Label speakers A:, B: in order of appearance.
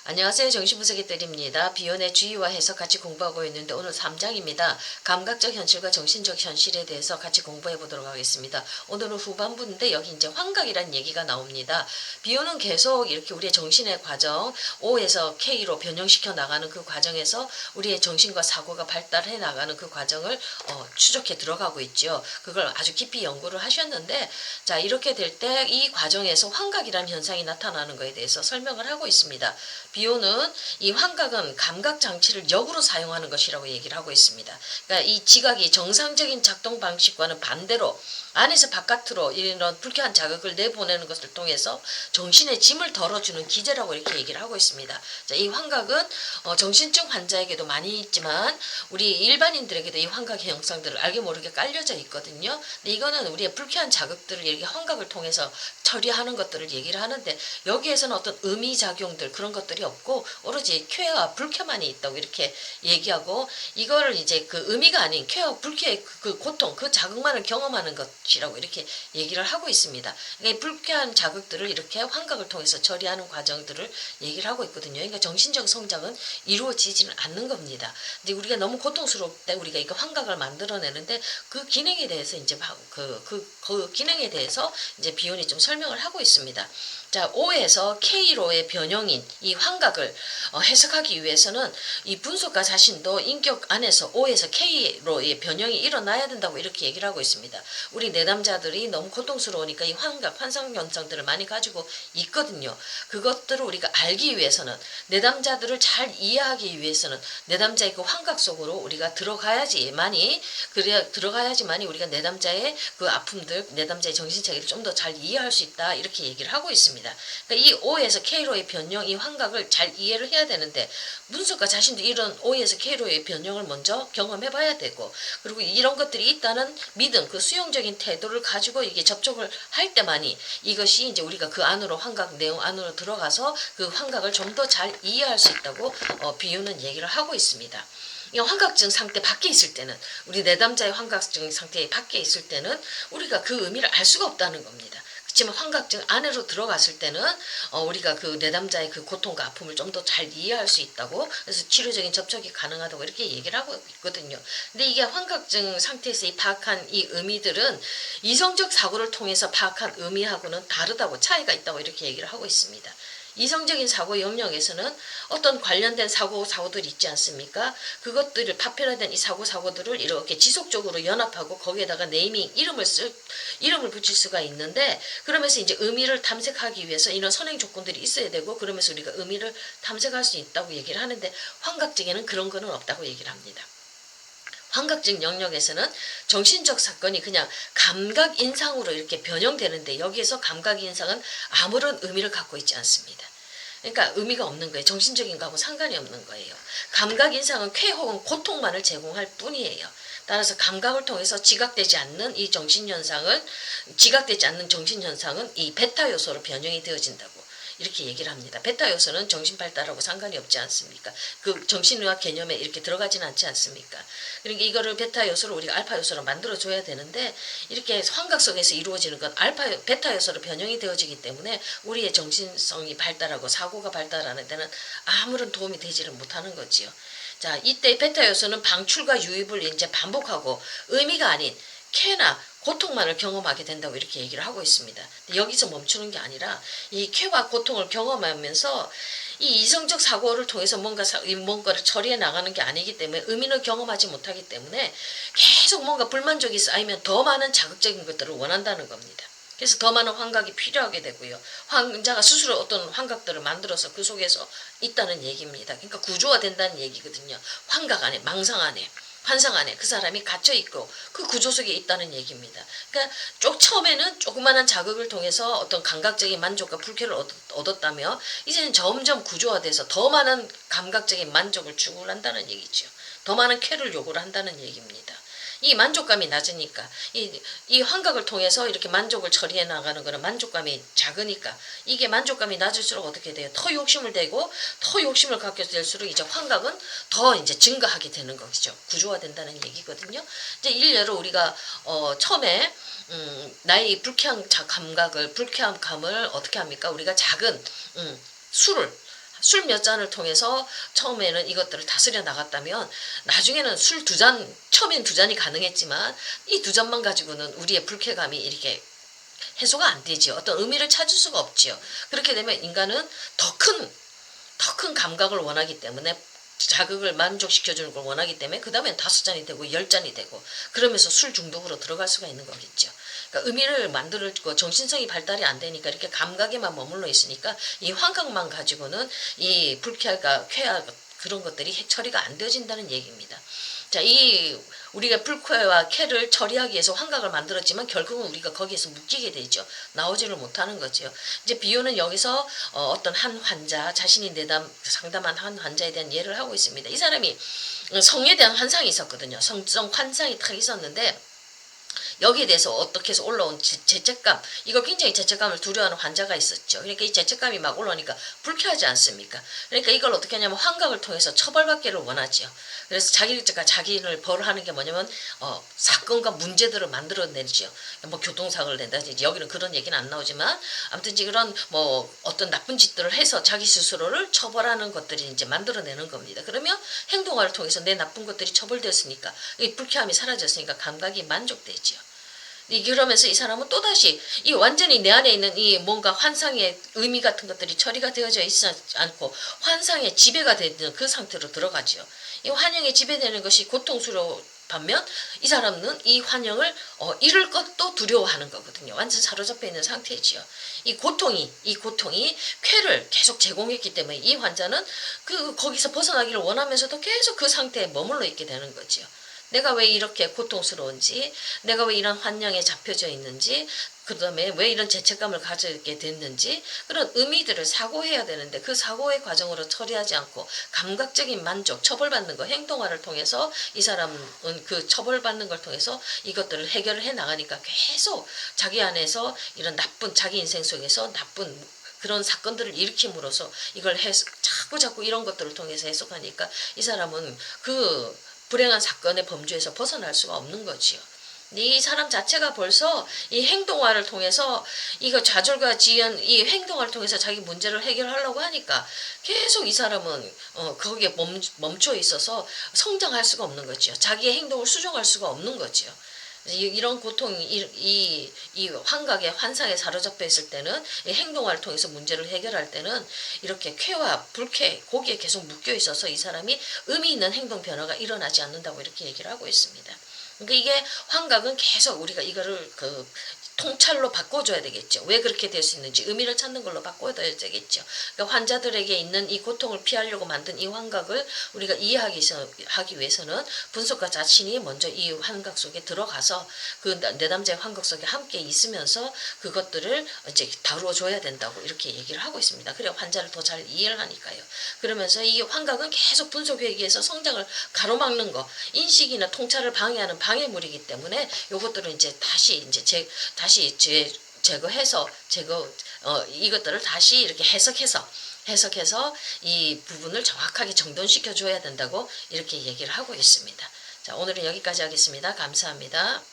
A: 안녕하세요. 정신분석의들입니다. 비혼의 주의와 해서 같이 공부하고 있는데 오늘 3장입니다. 감각적 현실과 정신적 현실에 대해서 같이 공부해 보도록 하겠습니다. 오늘은 후반부인데 여기 이제 환각이란 얘기가 나옵니다. 비혼은 계속 이렇게 우리의 정신의 과정, O에서 K로 변형시켜 나가는 그 과정에서 우리의 정신과 사고가 발달해 나가는 그 과정을 추적해 들어가고 있죠. 그걸 아주 깊이 연구를 하셨는데, 자, 이렇게 될 때 이 과정에서 환각이라는 현상이 나타나는 것에 대해서 설명을 하고 있습니다. 비오는 이 환각은 감각 장치를 역으로 사용하는 것이라고 얘기를 하고 있습니다. 그러니까 이 지각이 정상적인 작동 방식과는 반대로 안에서 바깥으로 이런 불쾌한 자극을 내보내는 것을 통해서 정신의 짐을 덜어주는 기제라고 이렇게 얘기를 하고 있습니다. 자, 이 환각은 정신증 환자에게도 많이 있지만 우리 일반인들에게도 이 환각의 형상들을 알게 모르게 깔려져 있거든요. 근데 이거는 우리의 불쾌한 자극들을 이렇게 환각을 통해서 처리하는 것들을 얘기를 하는데, 여기에서는 어떤 의미작용들 그런 것들이 없고 오로지 쾌와 불쾌만이 있다고 이렇게 얘기하고, 이거를 이제 그 의미가 아닌 쾌와 불쾌의 그 고통, 그 자극만을 경험하는 것이라고 이렇게 얘기를 하고 있습니다. 그러니까 불쾌한 자극들을 이렇게 환각을 통해서 처리하는 과정들을 얘기를 하고 있거든요. 그러니까 정신적 성장은 이루어지지는 않는 겁니다. 근데 우리가 너무 고통스러울 때 우리가 이거 환각을 만들어내는데 그 기능에 대해서 이제 그 기능에 대해서 이제 비혼이 좀 설명을 하고 있습니다. 자, O에서 K로의 변형인 이 환각을 해석하기 위해서는 이 분석가 자신도 인격 안에서 O에서 K로의 변형이 일어나야 된다고 이렇게 얘기를 하고 있습니다. 우리 내담자들이 너무 고통스러우니까 이 환각, 환상 현상들을 많이 가지고 있거든요. 그것들을 우리가 알기 위해서는, 내담자들을 잘 이해하기 위해서는 내담자의 그 환각 속으로 우리가 들어가야지만이 우리가 내담자의 그 아픔들, 내담자의 정신체계를 좀 더 잘 이해할 수 있다 이렇게 얘기를 하고 있습니다. 그러니까 이 O에서 K로의 변형, 이 환각을 잘 이해를 해야 되는데 문석가 자신도 이런 O에서 K로의 변형을 먼저 경험해봐야 되고, 그리고 이런 것들이 있다는 믿음, 그 수용적인 태도를 가지고 이게 접촉을 할 때만이 이것이 이제 우리가 그 안으로, 환각 내용 안으로 들어가서 그 환각을 좀 더 잘 이해할 수 있다고 비유는 얘기를 하고 있습니다. 이 환각증 상태 밖에 있을 때는, 우리 내담자의 환각증 상태 밖에 있을 때는 우리가 그 의미를 알 수가 없다는 겁니다. 그렇지만 환각증 안으로 들어갔을 때는 우리가 그 내담자의 그 고통과 아픔을 좀 더 잘 이해할 수 있다고, 그래서 치료적인 접촉이 가능하다고 이렇게 얘기를 하고 있거든요. 근데 이게 환각증 상태에서 파악한 이 의미들은 이성적 사고를 통해서 파악한 의미하고는 다르다고, 차이가 있다고 이렇게 얘기를 하고 있습니다. 이성적인 사고 영역에서는 어떤 관련된 사고들이 있지 않습니까? 그것들을 파편화된 이 사고들을 이렇게 지속적으로 연합하고 거기에다가 네이밍, 이름을 붙일 수가 있는데, 그러면서 이제 의미를 탐색하기 위해서 이런 선행 조건들이 있어야 되고, 그러면서 우리가 의미를 탐색할 수 있다고 얘기를 하는데, 환각증에는 그런 거는 없다고 얘기를 합니다. 환각증 영역에서는 정신적 사건이 그냥 감각인상으로 이렇게 변형되는데, 여기에서 감각인상은 아무런 의미를 갖고 있지 않습니다. 그러니까 의미가 없는 거예요. 정신적인 거하고 상관이 없는 거예요. 감각인상은 쾌 혹은 고통만을 제공할 뿐이에요. 따라서 감각을 통해서 지각되지 않는 정신현상은 이 베타 요소로 변형이 되어진다고 이렇게 얘기를 합니다. 베타 요소는 정신 발달하고 상관이 없지 않습니까? 그 정신의학 개념에 이렇게 들어가지는 않지 않습니까? 그러니까 이거를 베타 요소를 우리가 알파 요소로 만들어줘야 되는데, 이렇게 환각 속에서 이루어지는 건 베타 요소로 변형이 되어지기 때문에 우리의 정신성이 발달하고 사고가 발달하는 데는 아무런 도움이 되지를 못하는 거지요. 자, 이때 베타 요소는 방출과 유입을 이제 반복하고 의미가 아닌 쾌나 고통만을 경험하게 된다고 이렇게 얘기를 하고 있습니다. 여기서 멈추는 게 아니라 이 쾌와 고통을 경험하면서 이 이성적 사고를 통해서 뭔가를 처리해 나가는 게 아니기 때문에, 의미를 경험하지 못하기 때문에 계속 뭔가 불만족이 쌓이면 더 많은 자극적인 것들을 원한다는 겁니다. 그래서 더 많은 환각이 필요하게 되고요. 환자가 스스로 어떤 환각들을 만들어서 그 속에서 있다는 얘기입니다. 그러니까 구조화 된다는 얘기거든요. 환각 안에, 망상 안에, 환상 안에 그 사람이 갇혀있고 그 구조 속에 있다는 얘기입니다. 그러니까 처음에는 조그마한 자극을 통해서 어떤 감각적인 만족과 불쾌를 얻었다며, 이제는 점점 구조화돼서 더 많은 감각적인 만족을 추구를 한다는 얘기죠. 더 많은 쾌를 요구를 한다는 얘기입니다. 이 만족감이 낮으니까, 이 환각을 통해서 이렇게 만족을 처리해 나가는 거는 만족감이 작으니까, 이게 만족감이 낮을수록 어떻게 돼요? 더 욕심을 갖게 될수록 이제 환각은 더 이제 증가하게 되는 것이죠. 구조화된다는 얘기거든요. 이제 일례로 우리가 처음에 나의 불쾌한 감을 어떻게 합니까? 우리가 작은 술을 술 몇 잔을 통해서 처음에는 이것들을 다스려 나갔다면 나중에는 술 2잔, 처음엔 2잔이 가능했지만 이 2잔만 가지고는 우리의 불쾌감이 이렇게 해소가 안 되지요. 어떤 의미를 찾을 수가 없지요. 그렇게 되면 인간은 더 큰 감각을 원하기 때문에 자극을 만족시켜주는 걸 원하기 때문에 그 다음엔 5잔이 되고 10잔이 되고 그러면서 술 중독으로 들어갈 수가 있는 거겠죠. 그러니까 의미를 만들고 정신성이 발달이 안 되니까 이렇게 감각에만 머물러 있으니까 이 환각만 가지고는 이 불쾌가 쾌하 그런 것들이 처리가 안 되어진다는 얘기입니다. 자, 이 우리가 불쾌와 쾌를 처리하기 위해서 환각을 만들었지만 결국은 우리가 거기에서 묶이게 되죠. 나오지를 못하는 거죠. 이제 비유는 여기서 어떤 한 환자, 자신이 상담한 한 환자에 대한 예를 하고 있습니다. 이 사람이 성에 대한 환상이 있었거든요. 성적 환상이 딱 있었는데 여기에 대해서 어떻게 해서 올라온 죄책감, 이거 굉장히 죄책감을 두려워하는 환자가 있었죠. 그러니까 이 죄책감이 막 올라오니까 불쾌하지 않습니까? 그러니까 이걸 어떻게 하냐면 환각을 통해서 처벌받기를 원하지요. 그래서 자기를 벌하는 게 뭐냐면 사건과 문제들을 만들어내지요. 뭐 교통사고를 낸다든지 여기는 그런 얘기는 안 나오지만 아무튼 그런 뭐 어떤 나쁜 짓들을 해서 자기 스스로를 처벌하는 것들이 이제 만들어내는 겁니다. 그러면 행동화를 통해서 내 나쁜 것들이 처벌되었으니까 이 불쾌함이 사라졌으니까 감각이 만족되지요. 그러면서 이 사람은 또다시 이 완전히 내 안에 있는 이 뭔가 환상의 의미 같은 것들이 처리가 되어져 있지 않고 환상의 지배가 되는 그 상태로 들어가지요. 이 환영에 지배되는 것이 고통스러워 반면 이 사람은 이 환영을 잃을 것도 두려워하는 거거든요. 완전 사로잡혀 있는 상태지요. 이 고통이 쾌를 계속 제공했기 때문에 이 환자는 거기서 벗어나기를 원하면서도 계속 그 상태에 머물러 있게 되는 거지요. 내가 왜 이렇게 고통스러운지, 내가 왜 이런 환영에 잡혀져 있는지, 그 다음에 왜 이런 죄책감을 가지게 됐는지 그런 의미들을 사고해야 되는데 그 사고의 과정으로 처리하지 않고 감각적인 만족, 처벌받는 거, 행동화를 통해서 이 사람은 그 처벌받는 걸 통해서 이것들을 해결을 해 나가니까 계속 자기 안에서 이런 나쁜 자기 인생 속에서 나쁜 그런 사건들을 일으킴으로써 이걸 자꾸 이런 것들을 통해서 해석하니까 이 사람은 불행한 사건의 범주에서 벗어날 수가 없는 거지요. 이 사람 자체가 벌써 이 행동화를 통해서 이거 좌절과 지연 이 행동화를 통해서 자기 문제를 해결하려고 하니까 계속 이 사람은 거기에 멈춰 있어서 성장할 수가 없는 거지요. 자기의 행동을 수정할 수가 없는 거지요. 이런 고통이 이 환각의 환상에 사로잡혀 있을 때는 이 행동화를 통해서 문제를 해결할 때는 이렇게 쾌와 불쾌 거기에 계속 묶여 있어서 이 사람이 의미 있는 행동 변화가 일어나지 않는다고 이렇게 얘기를 하고 있습니다. 그러니까 이게 환각은 계속 우리가 이거를 통찰로 바꿔줘야 되겠죠. 왜 그렇게 될 수 있는지 의미를 찾는 걸로 바꿔야 되겠죠. 그러니까 환자들에게 있는 이 고통을 피하려고 만든 이 환각을 우리가 이해하기 위해서는 분석가 자신이 먼저 이 환각 속에 들어가서 그 내담자의 환각 속에 함께 있으면서 그것들을 이제 다루어줘야 된다고 이렇게 얘기를 하고 있습니다. 그래야 환자를 더 잘 이해를 하니까요. 그러면서 이 환각은 계속 분석회계에서 성장을 가로막는 거, 인식이나 통찰을 방해하는 방해물이기 때문에 요것들은 이제 다시 제거해서 이것들을 다시 이렇게 해석해서 이 부분을 정확하게 정돈시켜 줘야 된다고 이렇게 얘기를 하고 있습니다. 자, 오늘은 여기까지 하겠습니다. 감사합니다.